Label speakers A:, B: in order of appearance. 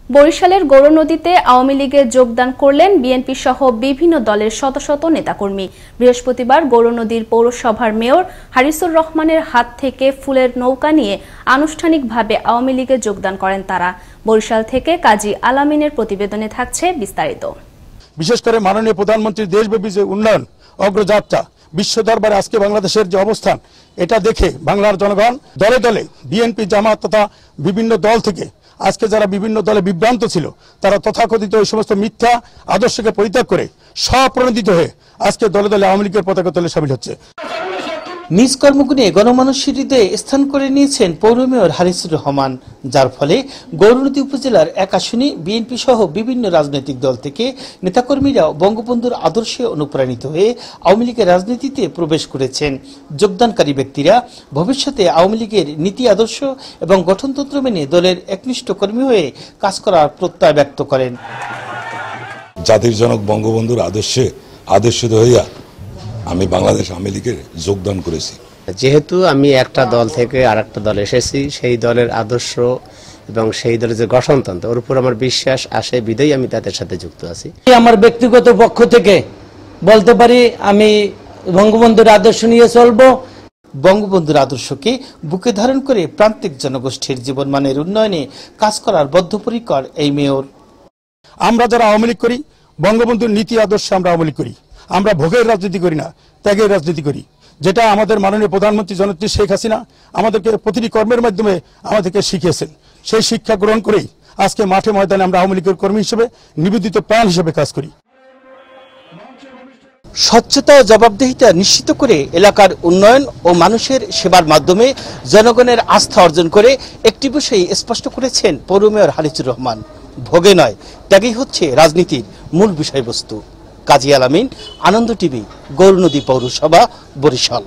A: বরিশালের গৌরনদীতে আওয়ামী লীগে যোগদান করলেন বিএনপি সহ বিভিন্ন দলের শত শত নেতাকর্মী। বৃহস্পতিবার গৌরনদীর পৌরসভার মেয়র হারিসুর রহমানের হাত থেকে ফুলের নৌকা নিয়ে আনুষ্ঠানিকভাবে আওয়ামী লীগে যোগদান করেন তারা। বরিশাল থেকে কাজী আলামিনের প্রতিবেদনে থাকছে বিস্তারিত।
B: বিশেষ করে মাননীয় প্রধানমন্ত্রীর দেশব্যাপী যে উন্নয়ন অগ্রযাত্রা, বিশ্ব দরবারে আজকে বাংলাদেশের যে অবস্থান, এটা দেখে বাংলার জনগণ দলে দলে বিএনপি, জামাত তথা বিভিন্ন দল থেকে আজকে যারা বিভিন্ন দলে বিভ্রান্ত ছিল, তারা তথাকথিত এই সমস্ত মিথ্যা আদর্শকে পরিত্যাগ করে স্বপ্রণোদিত হয়ে আজকে দলে দলে আওয়ামী লীগের পতাকা তলে সামিল হচ্ছে।
C: নিজ কর্মগুণে গণমানুষের হৃদয়ে স্থান করে নিয়েছেন পৌর মেয়র হারিসুর রহমান, যার ফলে গৌরনদী উপজেলার এক আসনে বিএনপি সহ বিভিন্ন রাজনৈতিক দল থেকে নেতাকর্মীরা বঙ্গবন্ধুর আদর্শে অনুপ্রাণিত হয়ে আওয়ামী লীগের রাজনীতিতে প্রবেশ করেছেন। যোগদানকারী ব্যক্তিরা ভবিষ্যতে আওয়ামী লীগের নীতি আদর্শ এবং গঠনতন্ত্র মেনে দলের একনিষ্ঠ কর্মী হয়ে কাজ করার প্রত্যয় ব্যক্ত করেন।
D: জাতির জনক বঙ্গবন্ধুর আদর্শে আদর্শিত হইয়া আমি বাংলাদেশ আওয়ামী লীগের যোগদান করেছি।
E: যেহেতু আমি একটা দল থেকে আরেকটা দল এসেছি, সেই দলের আদর্শ এবং সেই দলের যে গঠনতন্ত্র, ওর উপর আমার বিশ্বাস আসে, বিধায় আমি তাদের সাথে যুক্ত আছি।
F: আমার ব্যক্তিগত পক্ষ থেকে বলতে পারি, আমি বঙ্গবন্ধুর আদর্শ নিয়ে চলবো।
C: বঙ্গবন্ধুর আদর্শকে বুকে ধারণ করে প্রান্তিক জনগোষ্ঠীর জীবনমানের উন্নয়নে কাজ করার বদ্ধপরিকর এই মেয়র।
B: আমরা যারা আওয়ামী লীগ করি, বঙ্গবন্ধুর নীতি আদর্শে আমরা আওয়ামী লীগ করি। আমরা ভোগের রাজনীতি করি না, ত্যাগের রাজনীতি করি, যেটা আমাদের মাননীয় প্রধানমন্ত্রী জননেত্রী শেখ হাসিনা আমাদেরকে প্রতিটি কর্মের মাধ্যমে আমাদেরকে শিখিয়েছেন। সেই শিক্ষা গ্রহণ করেই আজকে মাঠে ময়দানে আমরা আওয়ামী লীগের কর্মী হিসেবে, নিবেদিত প্রাণ হিসেবে কাজ করি।
C: স্বচ্ছতা ও জবাবদিহিতা নিশ্চিত করে এলাকার উন্নয়ন ও মানুষের সেবার মাধ্যমে জনগণের আস্থা অর্জন করে একটি বিষয় স্পষ্ট করেছেন পৌর মেয়র হারিসুর রহমান, ভোগে নয় ত্যাগই হচ্ছে রাজনীতির মূল বিষয়বস্তু। কাজী আলামিন, আনন্দ টিভি, গৌরনদী পৌরসভা, বরিশাল।